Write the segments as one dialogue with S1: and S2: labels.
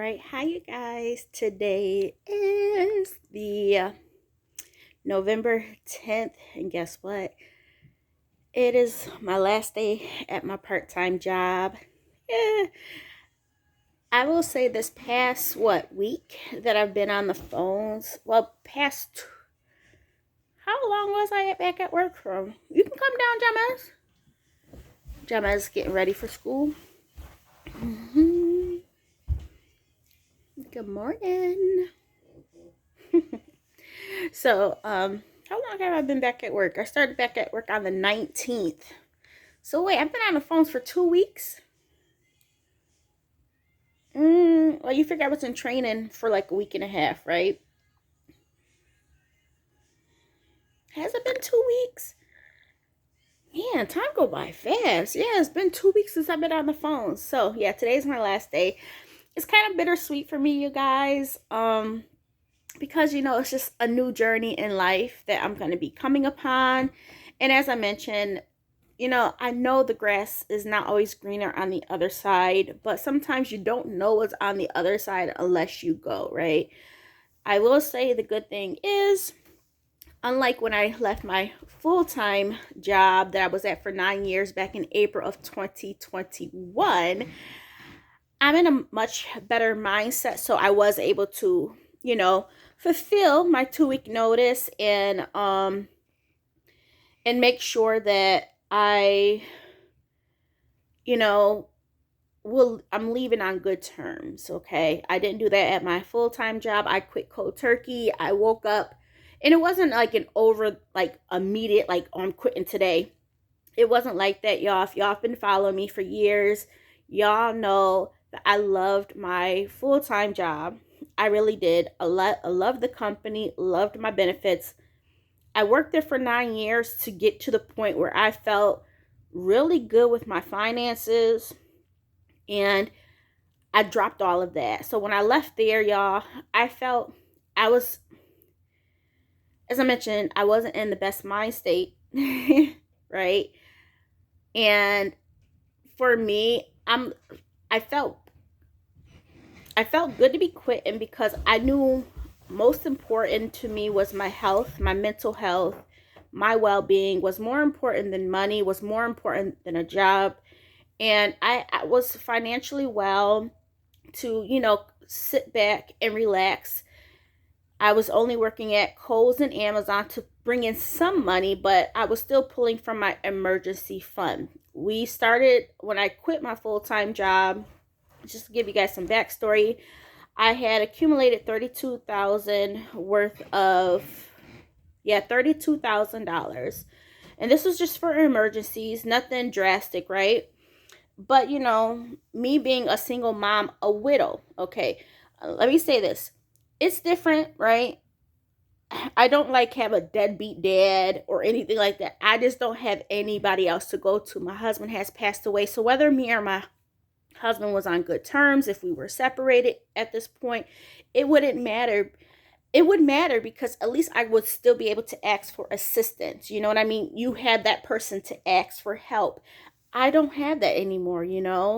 S1: right, hi you guys. Today is the November 10th, and guess what? It is my last day at my part-time job. Yeah, I will say this past week that I've been on the phones. Well, past how long was I back at work from? You can come down, Jamas. Jamas getting ready for school. Good morning. So, how long have I been back at work? I started back at work on the 19th. So wait, I've been on the phones for 2 weeks. Well, you figure I was in training for like a week and a half, right? Has it been 2 weeks? Man, time go by fast. Yeah, it's been 2 weeks since I've been on the phone. So yeah, today's my last day. It's kind of bittersweet for me, you guys. Because it's just a new journey in life that I'm gonna be coming upon. And as I mentioned, I know the grass is not always greener on the other side, but sometimes you don't know what's on the other side unless you go, right? I will say the good thing is, unlike when I left my full-time job that I was at for 9 years back in April of 2021, I'm in a much better mindset. So I was able to, fulfill my 2 week notice and make sure that I, you know, I'm leaving on good terms, okay? I didn't do that at my full-time job. I quit cold turkey. I woke up and it wasn't like an over like immediate like, oh, I'm quitting today. It wasn't like that, y'all. If y'all have been following me for years, y'all know that I loved my full-time job. I really did. I loved the company, loved my benefits. I worked there for 9 years to get to the point where I felt really good with my finances, and I dropped all of that. So when I left there, y'all, I felt I was, as I mentioned, I wasn't in the best mind state, right? And for me, I felt I felt good to be quitting because I knew most important to me was my health, my mental health, my well-being was more important than money, was more important than a job. And I was financially well to, sit back and relax. I was only working at Kohl's and Amazon to bring in some money, but I was still pulling from my emergency fund. We started when I quit my full-time job. Just to give you guys some backstory, I had accumulated 32,000 worth of, $32,000. And this was just for emergencies, nothing drastic, right? But me being a single mom, a widow, okay, let me say this. It's different, right? I don't like have a deadbeat dad or anything like that. I just don't have anybody else to go to. My husband has passed away. So whether me or my husband was on good terms, if we were separated at this point, it wouldn't matter. It would matter because at least I would still be able to ask for assistance. You know what I mean? You had that person to ask for help. I don't have that anymore,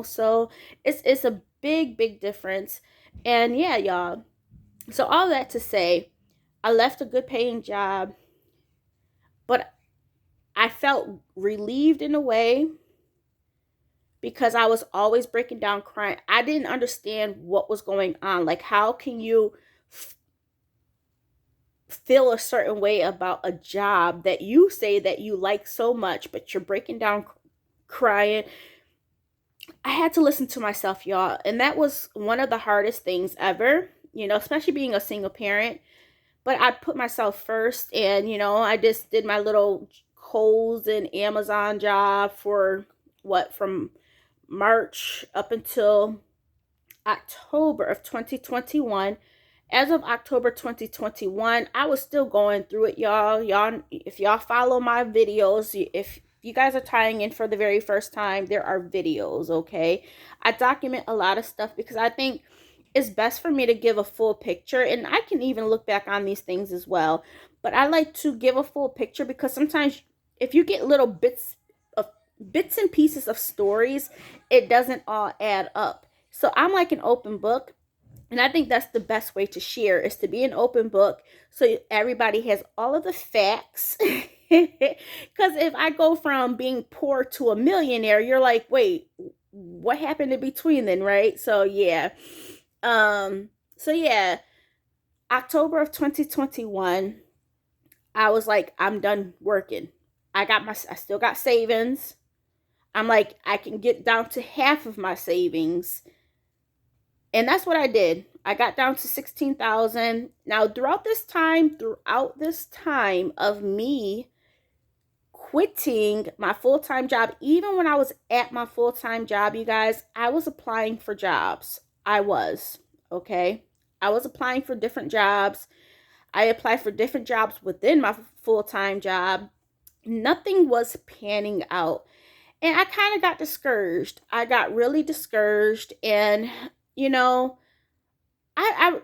S1: So it's a big difference. And yeah, y'all. So all that to say, I left a good paying job, but I felt relieved in a way because I was always breaking down crying. I didn't understand what was going on. Like, how can you feel a certain way about a job that you say that you like so much, but you're breaking down crying? I had to listen to myself, y'all. And that was one of the hardest things ever, especially being a single parent. But I put myself first, and, I just did my little Kohl's and Amazon job for from March up until October of 2021. As of October 2021, I was still going through it, y'all. If y'all follow my videos, if you guys are tying in for the very first time, there are videos, okay? I document a lot of stuff because I think it's best for me to give a full picture, and I can even look back on these things as well. But I like to give a full picture because sometimes if you get little bits and pieces of stories, it doesn't all add up. So I'm like an open book. And I think that's the best way to share, is to be an open book so everybody has all of the facts. Because if I go from being poor to a millionaire, you're like, wait, what happened in between then, right? So yeah. Um, so yeah, October of 2021, I was like, I'm done working. I still got savings. I'm like, I can get down to half of my savings. And that's what I did. I got down to 16,000. Now, throughout this time of me quitting my full-time job, even when I was at my full-time job, you guys, I was applying for jobs. I was, okay? I was applying for different jobs. I applied for different jobs within my full-time job. Nothing was panning out. And I kind of got discouraged. I got really discouraged. And, you know, I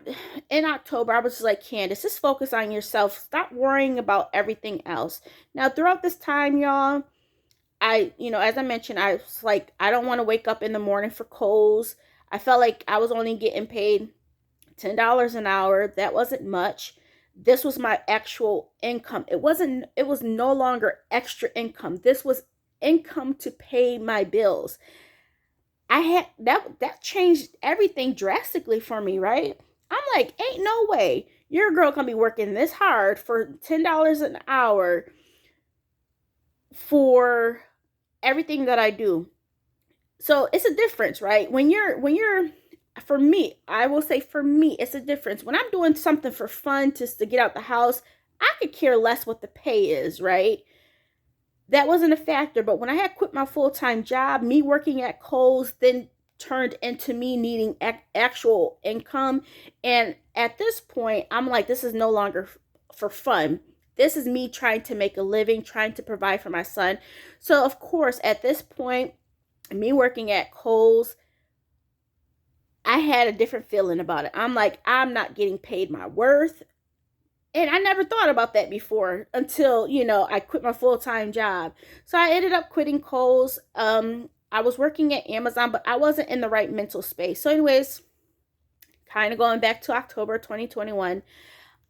S1: in October, I was just like, Candace, just focus on yourself. Stop worrying about everything else. Now, throughout this time, y'all, as I mentioned, I was like, I don't want to wake up in the morning for Kohl's. I felt like I was only getting paid $10 an hour. That wasn't much. This was my actual income. It was no longer extra income. This was income to pay my bills. I had that changed everything drastically for me, right? I'm like, ain't no way your girl gonna be working this hard for $10 an hour for everything that I do. So it's a difference, right? When you're for me, I will say for me, it's a difference. When I'm doing something for fun just to get out the house, I could care less what the pay is, right? That wasn't a factor. But when I had quit my full-time job, me working at Kohl's then turned into me needing actual income. And at this point, I'm like, this is no longer for fun. This is me trying to make a living, trying to provide for my son. So, of course, at this point, me working at Kohl's, I had a different feeling about it. I'm like, I'm not getting paid my worth. And I never thought about that before until, I quit my full-time job. So I ended up quitting Kohl's. I was working at Amazon, but I wasn't in the right mental space. So anyways, kind of going back to October 2021,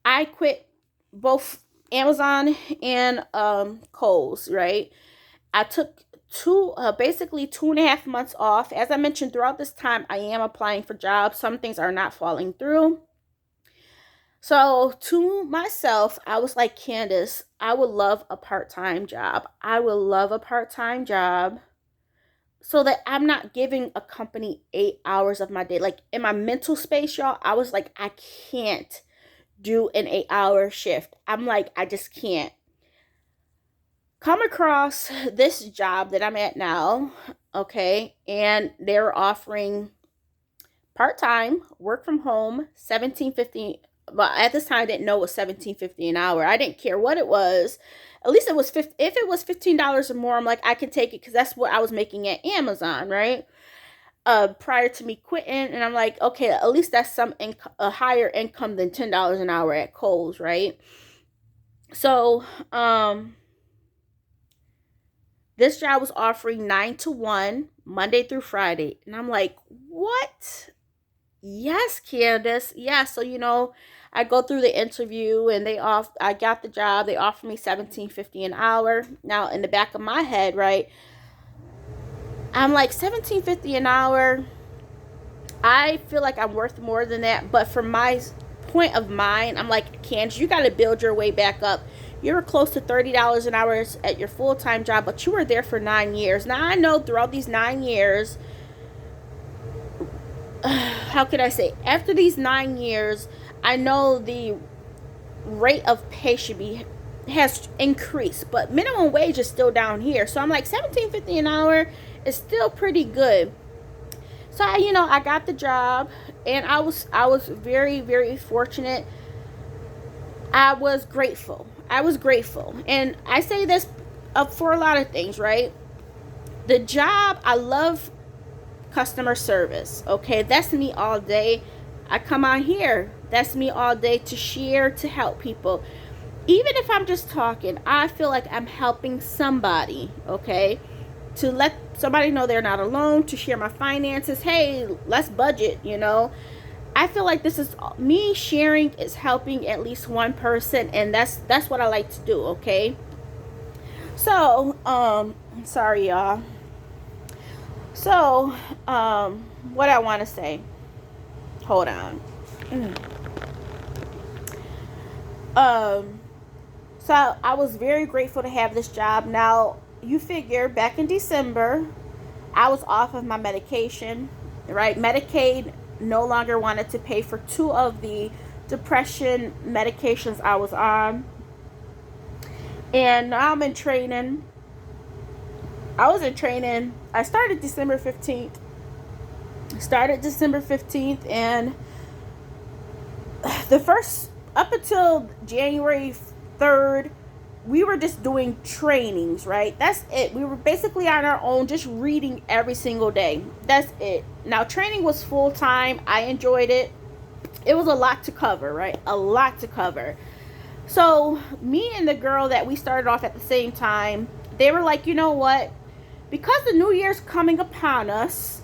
S1: I quit both Amazon and Kohl's, right? I took basically 2.5 months off. As I mentioned, throughout this time, I am applying for jobs. Some things are not falling through. So to myself, I was like, Candace, I would love a part-time job. I would love a part-time job so that I'm not giving a company 8 hours of my day. Like in my mental space, y'all, I was like, I can't do an 8-hour shift. I'm like, I just can't. Come across this job that I'm at now, okay, and they're offering part-time, work from home, 17.50. But at this time, I didn't know it was 17.50 an hour. I didn't care what it was. At least it was if it was $15 or more, I'm like, I could take it because that's what I was making at Amazon, right? Prior to me quitting, and I'm like, okay, at least that's a higher income than $10 an hour at Kohl's, right? So, this job was offering 9 to 1, Monday through Friday, and I'm like, what? Yes, Candace. Yeah, so I go through the interview and I got the job. They offered me 17.50 an hour. Now in the back of my head, right? I'm like 17.50 an hour. I feel like I'm worth more than that, but from my point of mind, I'm like, Candace, you got to build your way back up. You were close to $30 an hour at your full-time job, but you were there for 9 years. Now I know throughout these 9 years, how could I say, after these 9 years, I know the rate of pay has increased, but minimum wage is still down here. So I'm like, 17.50 an hour is still pretty good. So I got the job, and I was very, very fortunate. I was grateful. And I say this for a lot of things, right? The job, I love customer service. Okay, that's me all day. I come on here. That's me all day to share, to help people. Even if I'm just talking, I feel like I'm helping somebody, okay? To let somebody know they're not alone, to share my finances. Hey, let's budget, I feel like this is me sharing is helping at least one person, and that's what I like to do, okay? So, sorry y'all. So, what I want to say. Hold on. Um, so I was very grateful to have this job. Now, you figure back in December, I was off of my medication, right? Medicaid no longer wanted to pay for two of the depression medications I was on. And now I'm in training. I was in training. I started December 15th. And the first, up until January 3rd, we were just doing trainings, right? That's it. We were basically on our own, just reading every single day. That's it. Now, training was full time. I enjoyed it. It was a lot to cover, right? A lot to cover. So, me and the girl that we started off at the same time, they were like, you know what? Because the new year's coming upon us,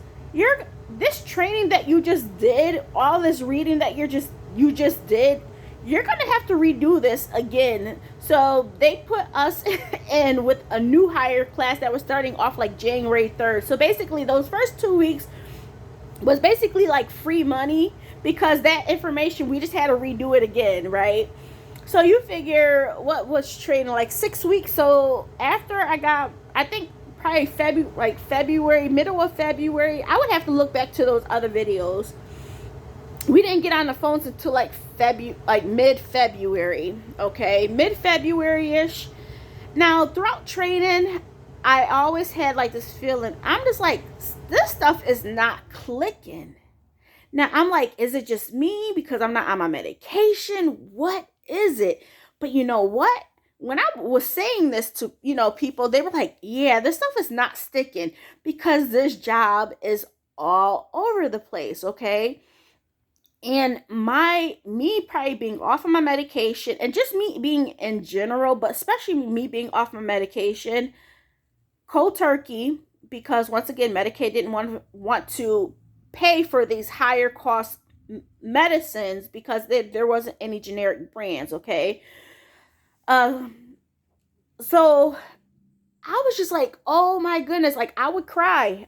S1: this training that you just did, all this reading that you just did, you're gonna have to redo this again. So they put us in with a new hire class that was starting off like January 3rd. So basically those first 2 weeks was basically like free money, because that information, we just had to redo it again, right? So you figure, what was training, like 6 weeks. So after I got, I think probably February, middle of February, I would have to look back to those other videos. We didn't get on the phones until like mid-February, okay? Mid-February-ish. Now, throughout training, I always had like this feeling, I'm just like, this stuff is not clicking. Now, I'm like, is it just me because I'm not on my medication? What is it? But you know what? When I was saying this to, people, they were like, yeah, this stuff is not sticking because this job is all over the place, okay? And me probably being off of my medication, and just me being in general, but especially me being off my medication, cold turkey, because once again, Medicaid didn't want to pay for these higher cost medicines because there wasn't any generic brands, okay? So I was just like, oh my goodness, like I would cry.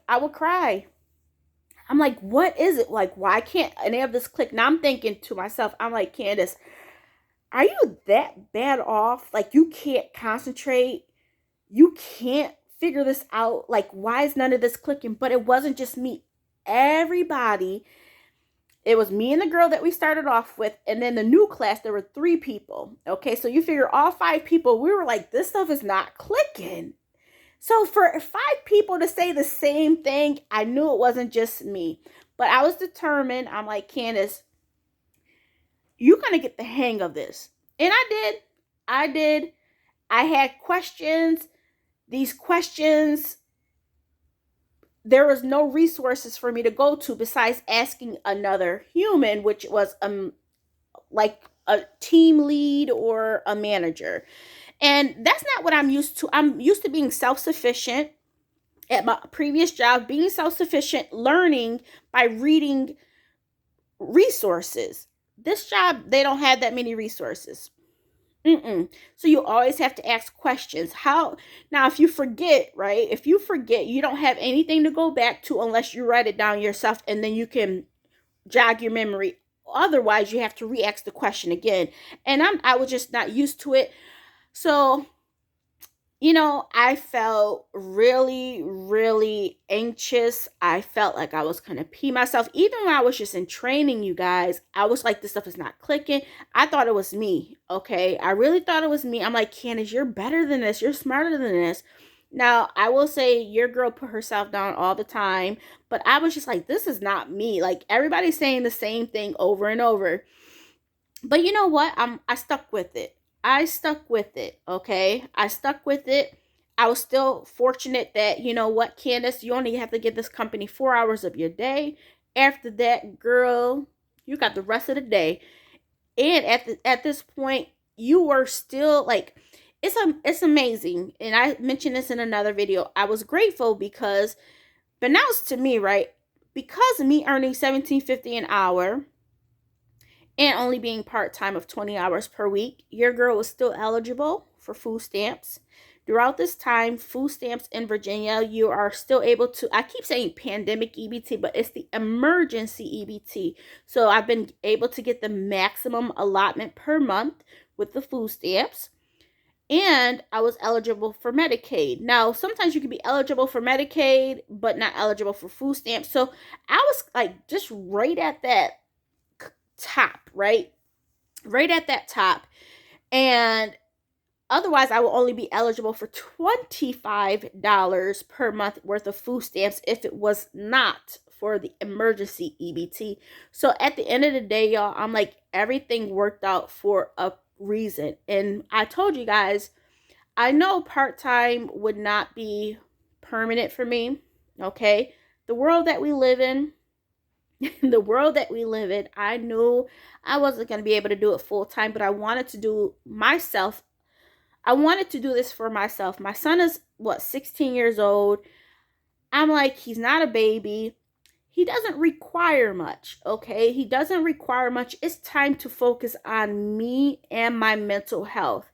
S1: I'm like, what is it? Like, why can't any of this click? Now I'm thinking to myself, I'm like, Candace, are you that bad off? Like, you can't concentrate. You can't figure this out. Like, why is none of this clicking? But it wasn't just me. Everybody, it was me and the girl that we started off with. And then the new class, there were 3 people. Okay, so you figure all 5 people, we were like, this stuff is not clicking. So for 5 people to say the same thing, I knew it wasn't just me. But I was determined. I'm like, Candace, you're going to get the hang of this. And I did. I had questions. These questions, there was no resources for me to go to besides asking another human, which was like a team lead or a manager. And that's not what I'm used to. I'm used to being self-sufficient at my previous job, being self-sufficient, learning by reading resources. This job, they don't have that many resources. So you always have to ask questions. Now, if you forget, right? If you forget, you don't have anything to go back to unless you write it down yourself, and then you can jog your memory. Otherwise, you have to re-ask the question again. And I was just not used to it. So, I felt really, really anxious. I felt like I was going to pee myself. Even when I was just in training, you guys, I was like, this stuff is not clicking. I thought it was me, okay? I really thought it was me. I'm like, Candace, you're better than this. You're smarter than this. Now, I will say your girl put herself down all the time, but I was just like, this is not me. Like, everybody's saying the same thing over and over. But you know what? I stuck with it. Okay? I stuck with it. I was still fortunate that, you know what, Candace, you only have to give this company 4 hours of your day. After that, girl, you got the rest of the day. And at this point, you were still like, it's amazing. And I mentioned this in another video. I was grateful because, but now it's to me, right? Because of me earning $17.50 an hour, and only being part-time of 20 hours per week, your girl was still eligible for food stamps. Throughout this time, food stamps in Virginia, you are still able to, I keep saying pandemic EBT, but it's the emergency EBT. So I've been able to get the maximum allotment per month with the food stamps. And I was eligible for Medicaid. Now, sometimes you can be eligible for Medicaid, but not eligible for food stamps. So I was like just right at that top, right? Right at that top. And otherwise, I will only be eligible for $25 per month worth of food stamps if it was not for the emergency EBT. So at the end of the day, y'all, I'm like, everything worked out for a reason. And I told you guys, I know part-time would not be permanent for me, okay? The world that we live in, I knew I wasn't going to be able to do it full-time, but I wanted to do this for myself. My son is, 16 years old. I'm like, he's not a baby. He doesn't require much, okay? He doesn't require much. It's time to focus on me and my mental health.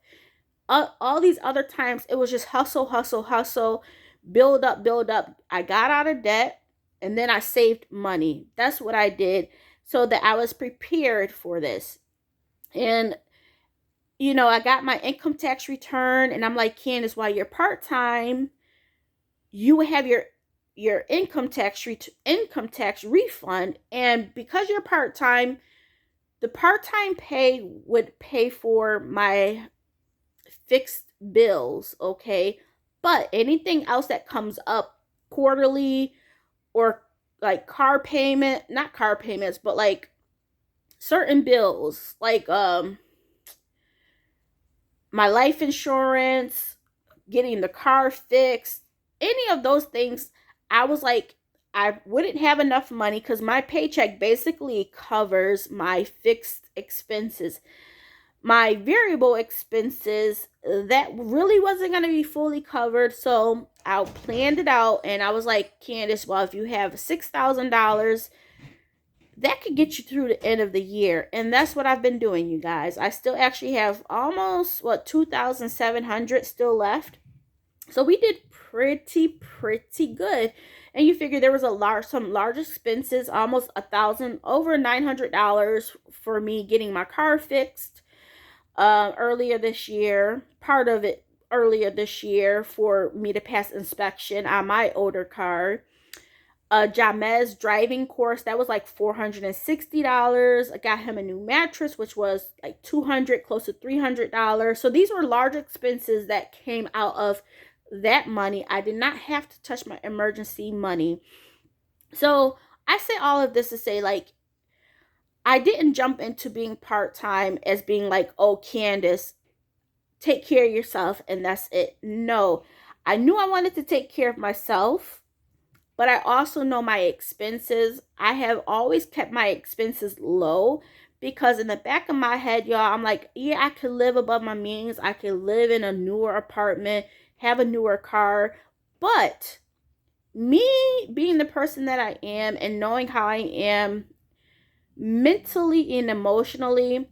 S1: All these other times, it was just hustle, hustle, hustle, build up, build up. I got out of debt, and then I saved money. That's what I did so that I was prepared for this. And, I got my income tax return, and I'm like, Candace, while you're part-time, you have your income tax refund, and because you're part-time, the part-time pay would pay for my fixed bills, okay? But anything else that comes up quarterly, or like not car payments, but like certain bills, like my life insurance, getting the car fixed, any of those things, I was like, I wouldn't have enough money because my paycheck basically covers my fixed expenses. My variable expenses, that really wasn't going to be fully covered. So I planned it out, and I was like, Candace, well, if you have $6,000, that could get you through the end of the year. And that's what I've been doing, you guys. I still actually have almost, 2,700 still left. So we did pretty good. And you figure there was some large expenses, almost over $900 for me getting my car fixed earlier this year. Part of it earlier this year for me to pass inspection on my older car. Jamez driving course, that was like $460. I got him a new mattress, which was like $200, close to $300. So these were large expenses that came out of that money. I did not have to touch my emergency money. So I say all of this to say, like, I didn't jump into being part-time as being like, oh, Candace, take care of yourself and that's it. No, I knew I wanted to take care of myself, but I also know my expenses. I have always kept my expenses low because in the back of my head, y'all, I'm like, yeah, I could live above my means. I could live in a newer apartment, have a newer car. But me being the person that I am and knowing how I am mentally and emotionally,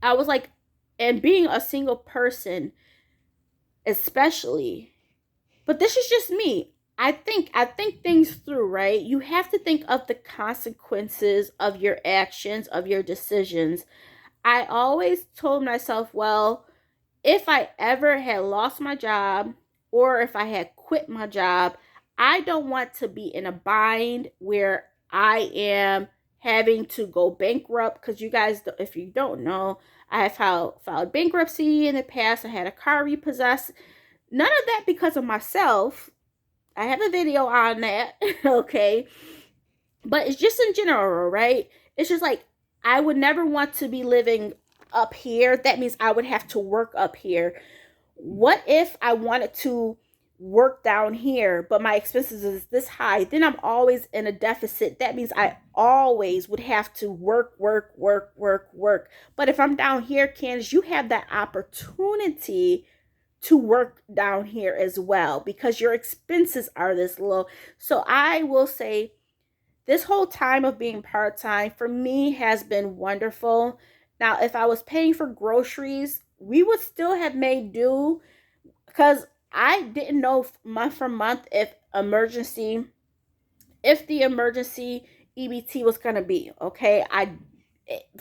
S1: I was like, and being a single person especially, but this is just me. I think things through, right? You have to think of the consequences of your actions, of your decisions. I always told myself, well, if I ever had lost my job or if I had quit my job, I don't want to be in a bind where I am having to go bankrupt. Because you guys, if you don't know, I have filed bankruptcy in the past. I had a car repossessed. None of that because of myself. I have a video on that, okay? But it's just in general, right? It's just like, I would never want to be living up here. That means I would have to work up here. What if I wanted to work down here, but my expenses is this high? Then I'm always in a deficit. That means I always would have to work. But if I'm down here, Candace, you have that opportunity to work down here as well because your expenses are this low. So I will say this whole time of being part-time for me has been wonderful. Now, if I was paying for groceries, we would still have made do because I didn't know month from month if the emergency EBT was going to be, okay? I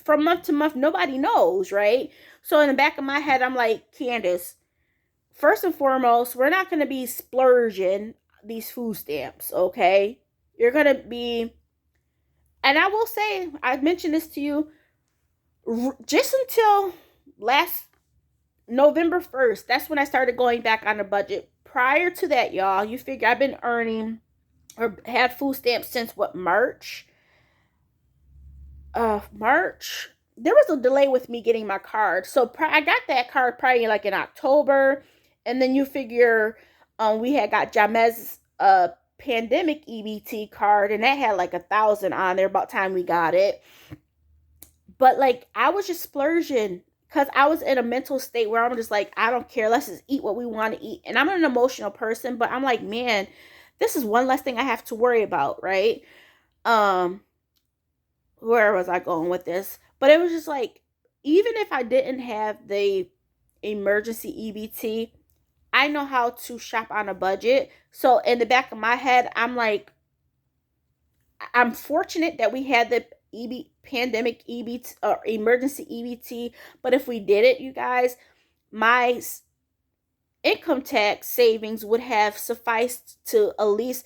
S1: from month to month nobody knows, right? So in the back of my head I'm like, Candace, first and foremost, we're not going to be splurging these food stamps, okay? You're going to be, and I will say, I mentioned this to you just until last November 1st. That's when I started going back on the budget. Prior to that, y'all, you figure I've been earning or had food stamps since what, March? March. There was a delay with me getting my card. So I got that card probably like in October. And then you figure we had got Jamez's pandemic EBT card, and that had like 1,000 on there about time we got it. But like I was just splurging because I was in a mental state where I'm just like, I don't care, let's just eat what we want to eat. And I'm an emotional person, but I'm like, man, this is one less thing I have to worry about, right? Um, where was I going with this? But it was just like, even if I didn't have the emergency EBT, I know how to shop on a budget. So in the back of my head, I'm like, I'm fortunate that we had the pandemic EBT or emergency EBT. But if we did it, you guys, my income tax savings would have sufficed to at least,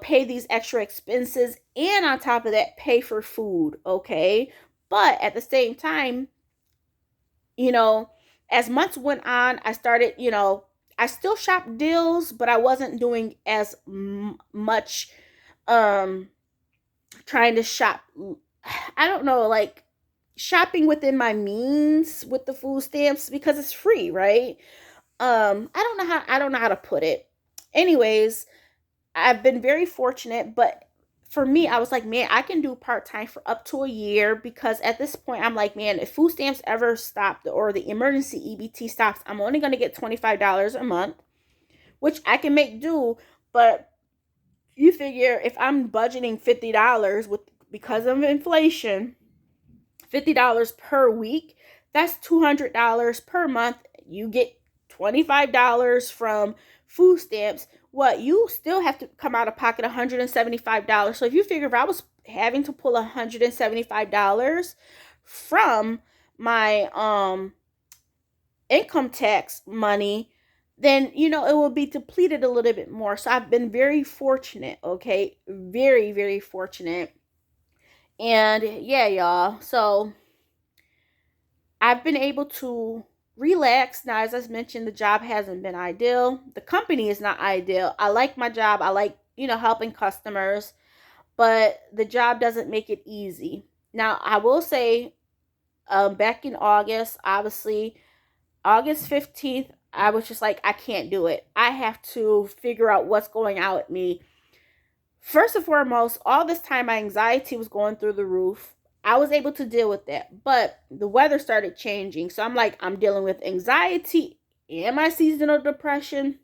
S1: pay these extra expenses, and on top of that, pay for food, okay? But at the same time, you know, as months went on, I started, I still shopped deals, but I wasn't doing as much trying to shop. I don't know, like shopping within my means with the food stamps because it's free, right? I don't know how to put it. Anyways, I've been very fortunate, but for me, I was like, man, I can do part time for up to a year because at this point, I'm like, man, if food stamps ever stopped or the emergency EBT stops, I'm only going to get $25 a month, which I can make do. But you figure if I'm budgeting $50 with because of inflation, $50 per week, that's $200 per month. You get $25 from food stamps. What, you still have to come out of pocket $175. So if you figure if I was having to pull $175 from my income tax money, then it will be depleted a little bit more. So I've been very fortunate, okay? Very, very fortunate. And yeah, y'all. So I've been able to relax. Now, as I mentioned, the job hasn't been ideal. The company is not ideal. I like my job. I like, helping customers, but the job doesn't make it easy. Now, I will say, back in August, obviously, August 15th, I was just like, I can't do it. I have to figure out what's going on with me. First and foremost, all this time, my anxiety was going through the roof. I was able to deal with that, but the weather started changing. So I'm like, I'm dealing with anxiety and my seasonal depression.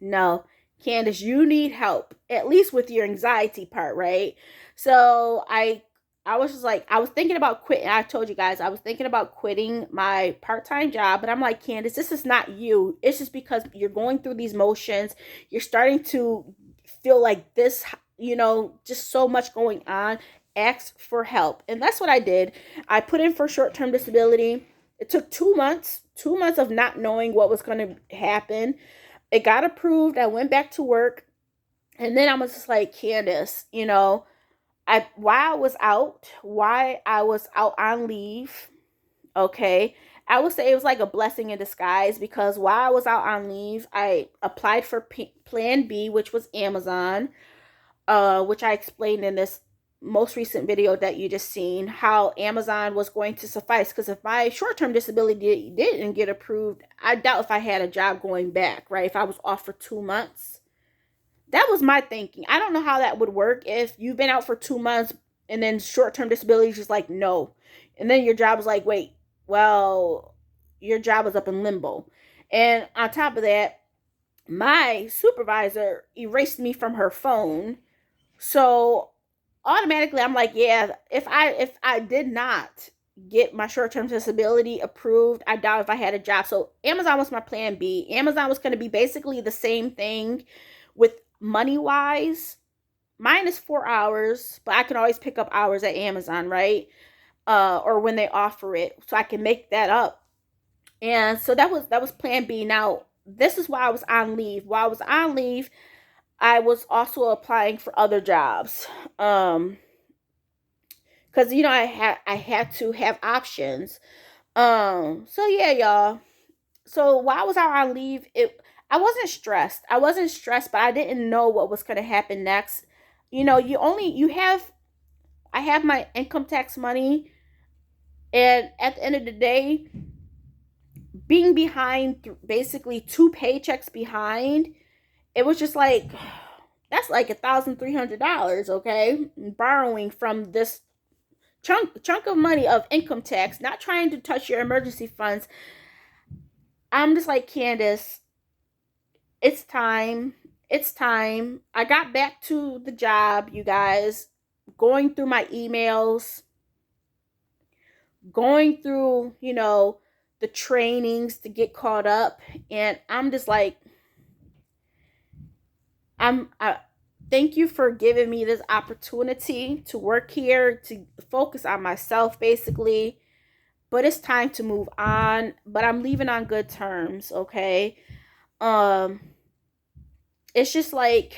S1: No, Candace, you need help, at least with your anxiety part, right? So I was just like, I was thinking about quitting. I told you guys, I was thinking about quitting my part-time job, but I'm like, Candace, this is not you. It's just because you're going through these motions. You're starting to feel like this, just so much going on. Ask for help. And that's what I did. I put in for short-term disability. It took 2 months of not knowing what was going to happen. It got approved. I went back to work. And then I was just like, Candace, why I was out on leave, okay, I would say it was like a blessing in disguise because while I was out on leave, I applied for Plan B, which was Amazon, which I explained in this most recent video that you just seen, how Amazon was going to suffice. Because if my short-term disability didn't get approved, I doubt if I had a job going back, right? If I was off for 2 months. That was my thinking. I don't know how that would work if you've been out for 2 months and then short-term disability is just like, no. And then your job is like, wait, well, your job is up in limbo. And on top of that, my supervisor erased me from her phone. So automatically I'm like, yeah, if I did not get my short-term disability approved, I doubt if I had a job. So Amazon was my plan B. Amazon was going to be basically the same thing with money wise. Mine is 4 hours, but I can always pick up hours at Amazon, right? Or when they offer it, so I can make that up. And so that was plan B. Now, this is why I was on leave. While I was on leave, I was also applying for other jobs. Cuz I had to have options. So yeah, y'all. So while I was out on leave, I wasn't stressed. I wasn't stressed, but I didn't know what was going to happen next. You have I have my income tax money, and at the end of the day, being behind, basically 2 paychecks behind, it was just like, that's like $1,300, okay? Borrowing from this chunk of money of income tax, not trying to touch your emergency funds. I'm just like, Candace, it's time. It's time. I got back to the job, you guys, going through my emails, going through, the trainings to get caught up. And I'm just like, I thank you for giving me this opportunity to work here, to focus on myself, basically. But it's time to move on. But I'm leaving on good terms, okay? Um, it's just like,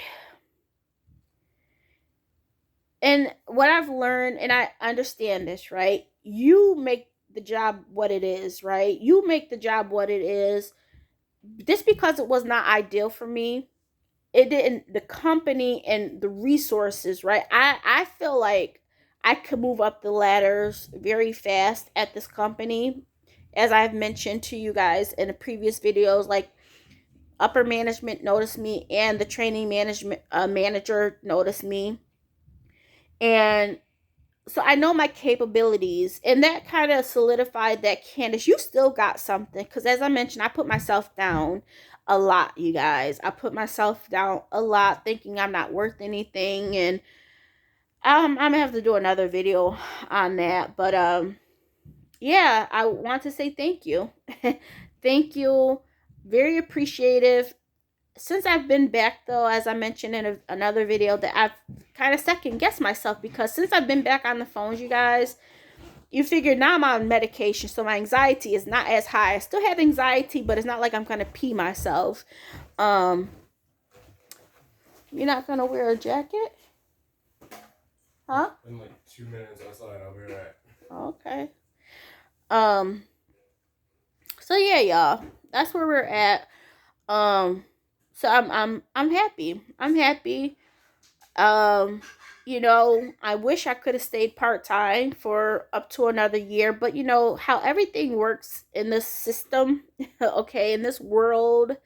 S1: and what I've learned, and I understand this, right? You make the job what it is, right? You make the job what it is. Just because it was not ideal for me, it didn't, the company and the resources, right? I feel like I could move up the ladders very fast at this company, as I've mentioned to you guys in the previous videos. Like, upper management noticed me, and the training management manager noticed me, and so I know my capabilities, and that kind of solidified that, Candace, you still got something. Because as I mentioned, I put myself down a lot, you guys. I put myself down a lot, thinking I'm not worth anything, and I'm gonna have to do another video on that. But yeah, I want to say thank you, thank you, very appreciative. Since I've been back, though, as I mentioned in another video, that I've kind of second guessed myself, because since I've been back on the phones, you guys, you figure now I'm on medication, so my anxiety is not as high. I still have anxiety, but it's not like I'm gonna pee myself. Um, you're not gonna wear a jacket, huh?
S2: In like 2 minutes outside, I'll be right.
S1: Okay. Um. So yeah, y'all, that's where we're at. Um. So I'm happy. I'm happy. Um, I wish I could have stayed part time for up to another year, but you know how everything works in this system, okay, in this world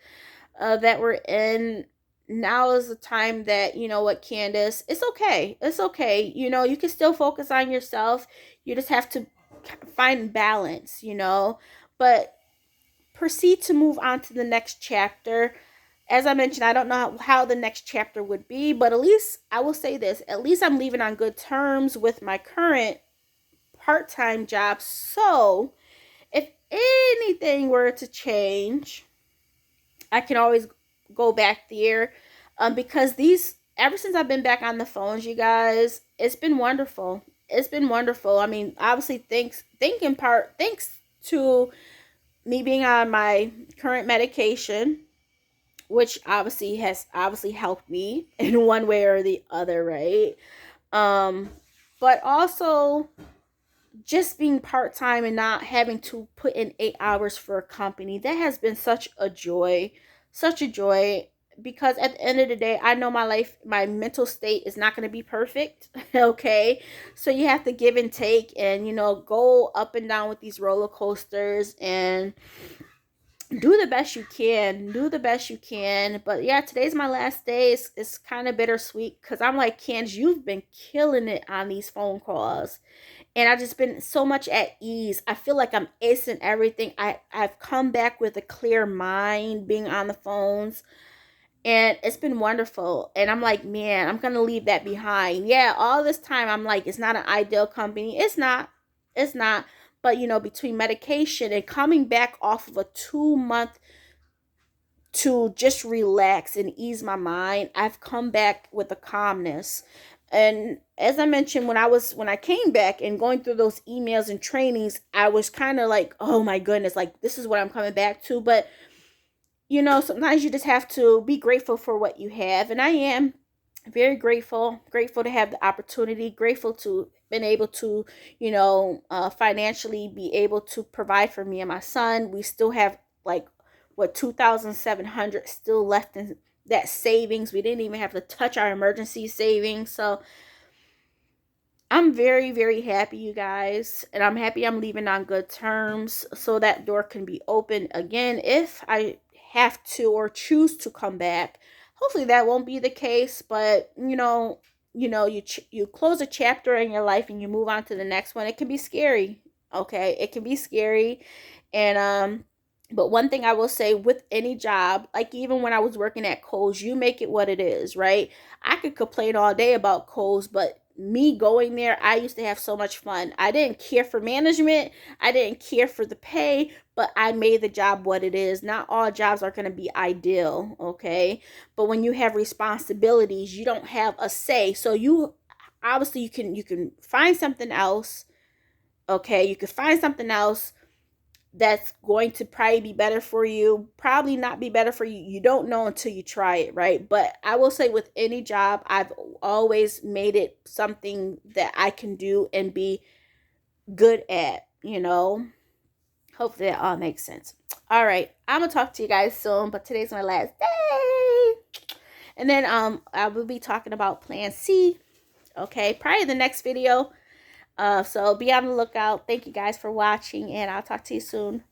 S1: that we're in. Now is the time that, you know what, Candace, it's okay. It's okay. You can still focus on yourself. You just have to find balance, but proceed to move on to the next chapter. As I mentioned, I don't know how the next chapter would be, but at least I will say this, at least I'm leaving on good terms with my current part-time job. So if anything were to change, I can always go back there. Because ever since I've been back on the phones, you guys, it's been wonderful. It's been wonderful. I mean, obviously, thanks to me being on my current medication, which obviously helped me in one way or the other, right? Um, but also just being part time and not having to put in 8 hours for a company, that has been such a joy, such a joy. Because at the end of the day, I know my mental state is not going to be perfect. Okay, so you have to give and take, and go up and down with these roller coasters, and do the best you can. Do the best you can. But yeah, today's my last day. It's kind of bittersweet, because I'm like, Candace, you've been killing it on these phone calls, and I've just been so much at ease. I feel like I'm acing everything. I've come back with a clear mind being on the phones, And it's been wonderful. And I'm like, man, I'm going to leave that behind. Yeah, all this time I'm like, it's not an ideal company. It's not. It's not. But, between medication and coming back off of a 2 month to just relax and ease my mind, I've come back with a calmness. And as I mentioned, when I came back and going through those emails and trainings, I was kind of like, oh my goodness, like this is what I'm coming back to. But sometimes you just have to be grateful for what you have. And I am very grateful to have the opportunity, grateful to been able to, financially be able to provide for me and my son. We still have like what 2,700 still left in that savings. We didn't even have to touch our emergency savings. So I'm very, very happy, you guys. And I'm happy I'm leaving on good terms so that door can be open again if I have to or choose to come back. Hopefully that won't be the case, but you close a chapter in your life and you move on to the next one. It can be scary. Okay? It can be scary. And but one thing I will say with any job, like even when I was working at Kohl's, you make it what it is, right? I could complain all day about Kohl's, but me going there, I used to have so much fun. I didn't care for management. I didn't care for the pay, but I made the job what it is. Not all jobs are going to be ideal, okay? But when you have responsibilities, you don't have a say. So you obviously you can find something else, okay? You can find something else that's going to probably be better for you, probably not be better for you. You don't know until you try it, right? But I will say with any job, I've always made it something that I can do and be good at. Hopefully that all makes sense. All right, I'm gonna talk to you guys soon, but today's my last day. And then I will be talking about plan C, okay, probably the next video. So be on the lookout. Thank you guys for watching, and I'll talk to you soon.